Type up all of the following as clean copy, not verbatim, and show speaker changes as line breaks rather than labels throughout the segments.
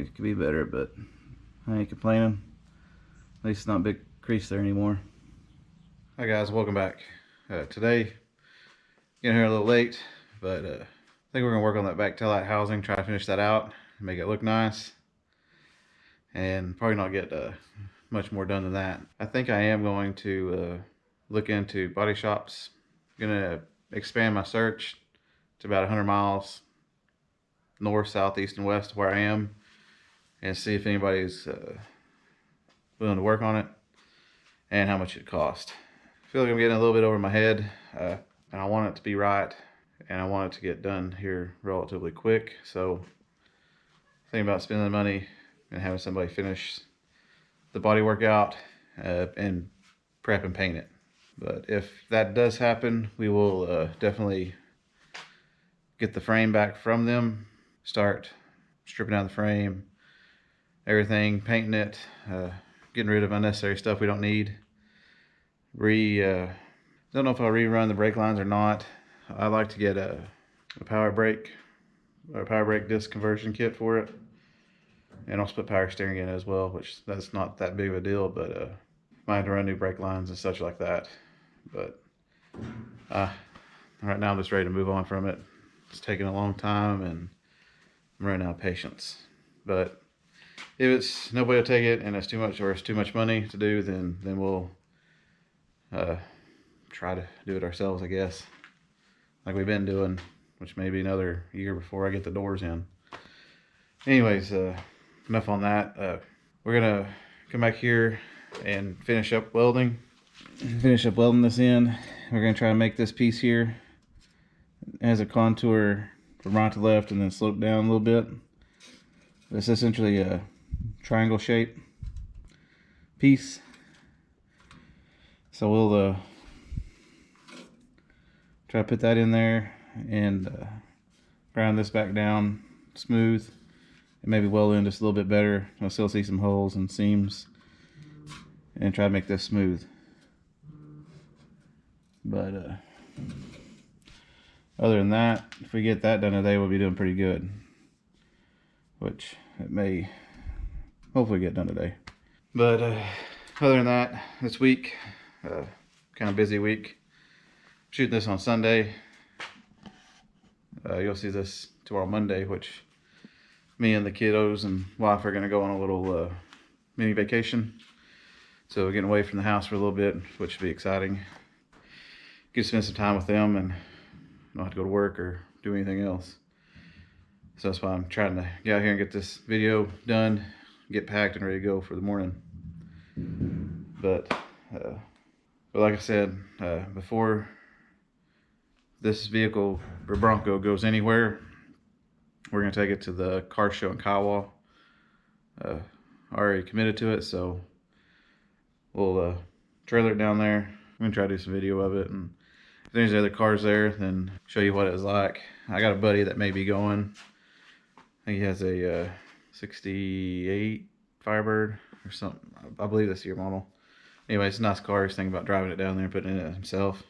It could be better, but I ain't complaining. At least it's not a big crease there anymore. Hi guys, welcome back. Today, getting here a little late, but I think we're gonna work on that back taillight housing, try to finish that out, make it look nice, and probably not get much more done than that. I think I am going to look into body shops. I'm gonna expand my search to about 100 miles north, south, east, and west where I am, and see if anybody's willing to work on it and how much it costs. I feel like I'm getting a little bit over my head, and I want it to be right, and I want it to get done here relatively quick. So thinking about spending the money and having somebody finish the body work out and prep and paint it. But if that does happen, we will definitely get the frame back from them, start stripping down the frame, everything, painting it, getting rid of unnecessary stuff we don't need. Don't know if I'll rerun the brake lines or not. I like to get a power brake disc conversion kit for it, and I'll split power steering in as well, which that's not that big of a deal, but might have to run new brake lines and such like that. But right now I'm just ready to move on from it. It's taking a long time and I'm running out of patience. But if it's nobody will take it and it's too much, or it's too much money to do, then we'll try to do it ourselves, I guess, like we've been doing, which may be another year before I get the doors in. Anyways, enough on that. We're gonna come back here and finish up welding this in. We're gonna try to make this piece here. It has a contour from right to left and then slope down a little bit. It's essentially a triangle shape piece. So we'll try to put that in there and grind this back down smooth and maybe weld in just a little bit better. I'll still see some holes and seams, and try to make this smooth. But other than that, if we get that done today, we'll be doing pretty good, which it may hopefully get done today. But other than that, this week, kind of busy week. I'm shooting this on Sunday. You'll see this tomorrow, Monday, which me and the kiddos and wife are going to go on a little mini vacation. So we're getting away from the house for a little bit, which should be exciting. Get to spend some time with them and not have to go to work or do anything else. So that's why I'm trying to get out here and get this video done, get packed and ready to go for the morning. But like I said, before this vehicle or Bronco goes anywhere, we're gonna take it to the car show in Kiowa. Already committed to it, so we'll trailer it down there. I'm gonna try to do some video of it, and if there's other cars there, then show you what it was like. I got a buddy that may be going. I think he has a 68 Firebird or something. I believe that's your model. Anyway, it's a nice car. He's thinking about driving it down there and putting it in it himself.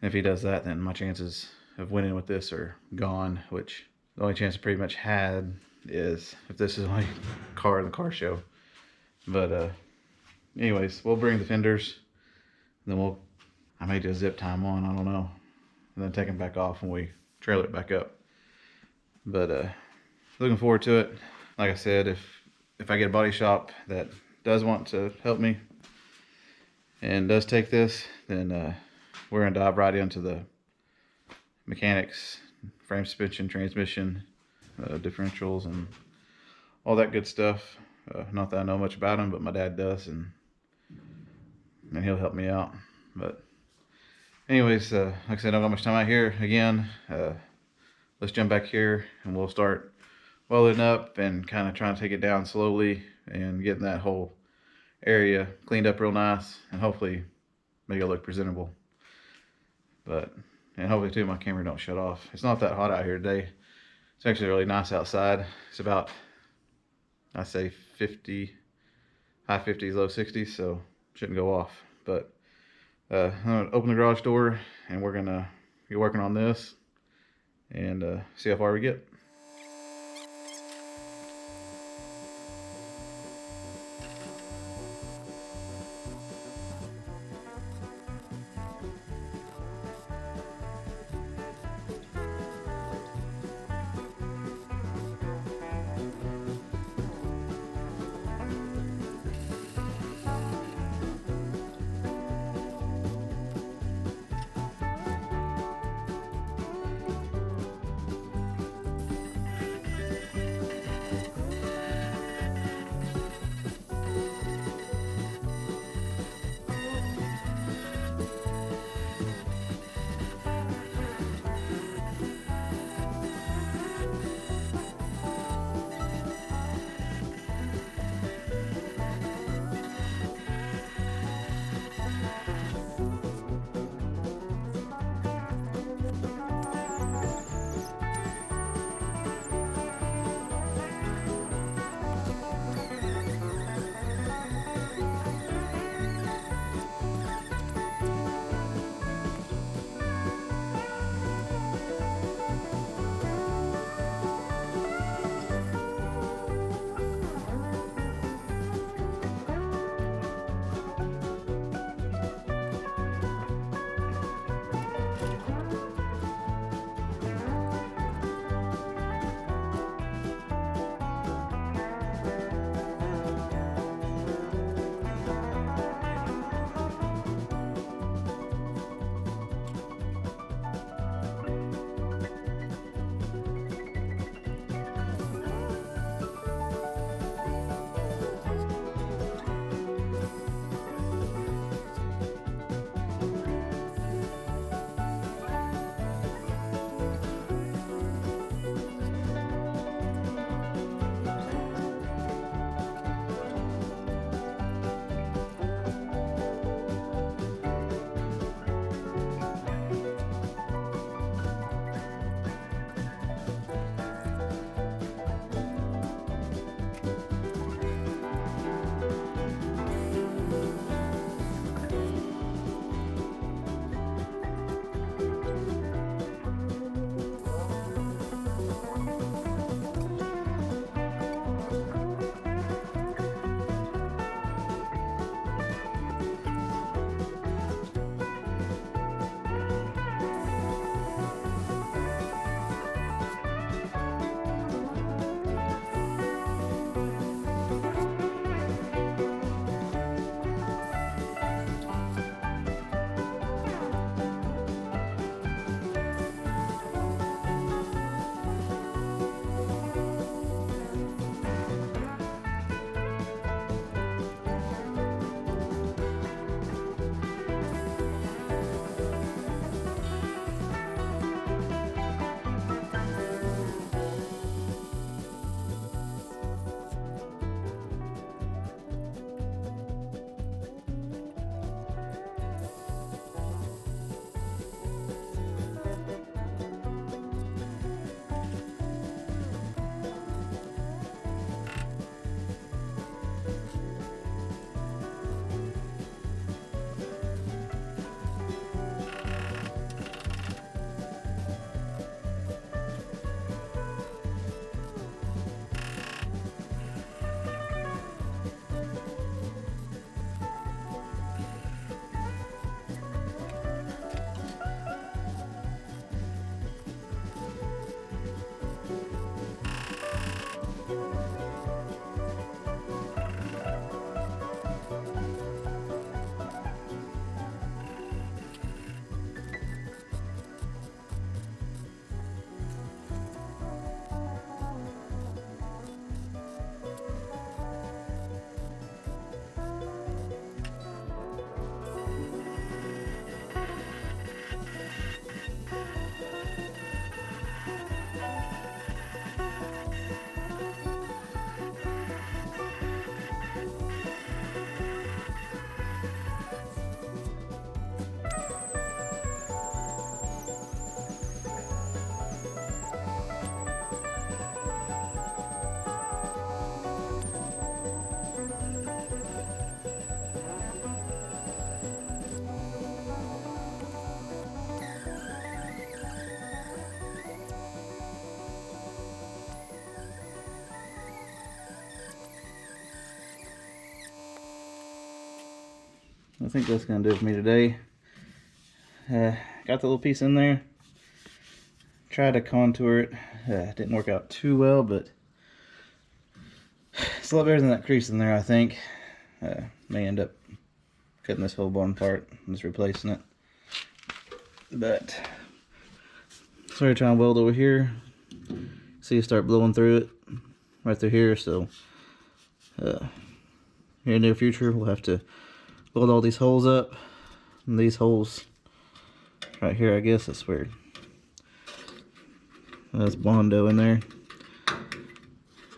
And if he does that, then my chances of winning with this are gone, which the only chance I pretty much had is if this is the only car in the car show. But anyways, we'll bring the fenders, and then I may just zip tie them on, I don't know, and then take them back off when we trailer it back up. But looking forward to it. Like I said, if I get a body shop that does want to help me and does take this, then we're gonna dive right into the mechanics, frame suspension, transmission, differentials, and all that good stuff. Not that I know much about them, but my dad does, and he'll help me out. But anyways, like I said, I don't got much time out here. Again, let's jump back here and we'll start welding up and kind of trying to take it down slowly and getting that whole area cleaned up real nice and hopefully make it look presentable. And hopefully too, my camera don't shut off. It's not that hot out here today. It's actually really nice outside. It's about, I say 50, high 50s, low 60s, so shouldn't go off. But I'm gonna open the garage door and we're gonna get working on this and see how far we get. I think that's gonna do it for me today. Got the little piece in there. Tried to contour it. Didn't work out too well, but it's a lot better than that crease in there, I think. May end up cutting this whole bottom part and just replacing it. But started trying to weld over here. See it start blowing through it right through here. So here in the near future, we'll have to weld all these holes up. And these holes right here, I guess that's where that's Bondo in there. So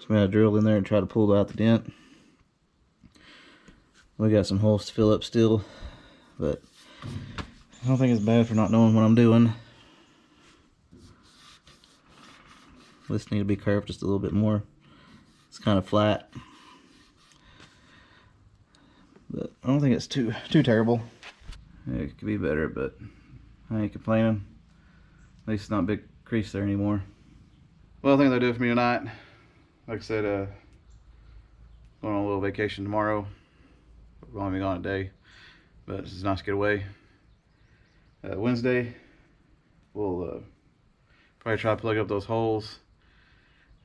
I'm gonna drill in there and try to pull out the dent. We got some holes to fill up still, but I don't think it's bad for not knowing what I'm doing. This needs to be curved just a little bit more. It's kind of flat, but I don't think it's too terrible. It could be better, but I ain't complaining. At least it's not a big crease there anymore. Well, I think that'll do it for me tonight. Like I said, going on a little vacation tomorrow. We're only gone a day, but it's a nice getaway. Wednesday, we'll probably try to plug up those holes,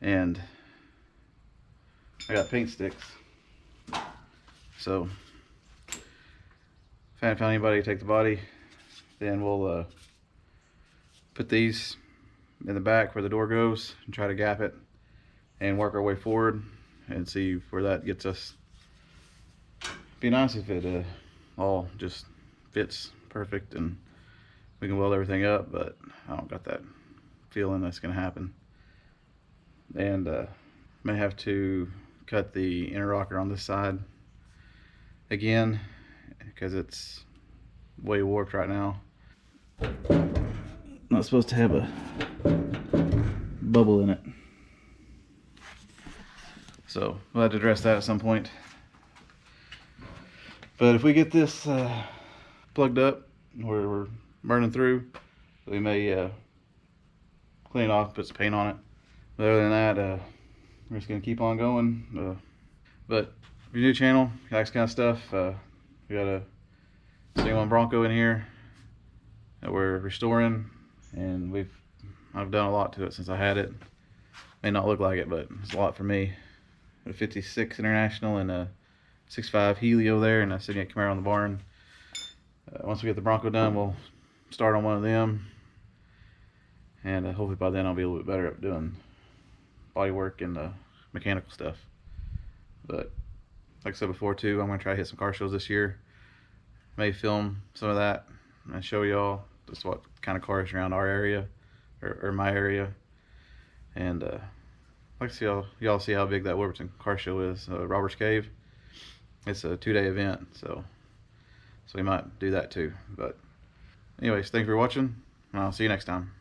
and I got paint sticks. So if I haven't found anybody to take the body, then we'll put these in the back where the door goes and try to gap it and work our way forward and see where that gets us. Be nice if it all just fits perfect and we can weld everything up, but I don't got that feeling that's gonna happen. And may have to cut the inner rocker on this side again because it's way warped right now. Not supposed to have a bubble in it, so we'll have to address that at some point. But if we get this plugged up where we're burning through, we may clean it off, put some paint on it. But other than that, we're just gonna keep on going. But if you're new to the channel, you like this kind of stuff, we got a single Bronco in here that we're restoring, and I've done a lot to it since I had it. May not look like it, but it's a lot for me. A 56 International and a 6.5 Helio there, and a 78 Camaro on the barn. Once we get the Bronco done, we'll start on one of them, and hopefully by then I'll be a little bit better at doing body work and mechanical stuff. But like I said before too, I'm gonna try to hit some car shows this year. Maybe film some of that and show y'all just what kind of cars around our area or my area, and like to see y'all see how big that Wilburton car show is. Robert's Cave. It's a 2-day event, so we might do that too. But anyways, thanks for watching, and I'll see you next time.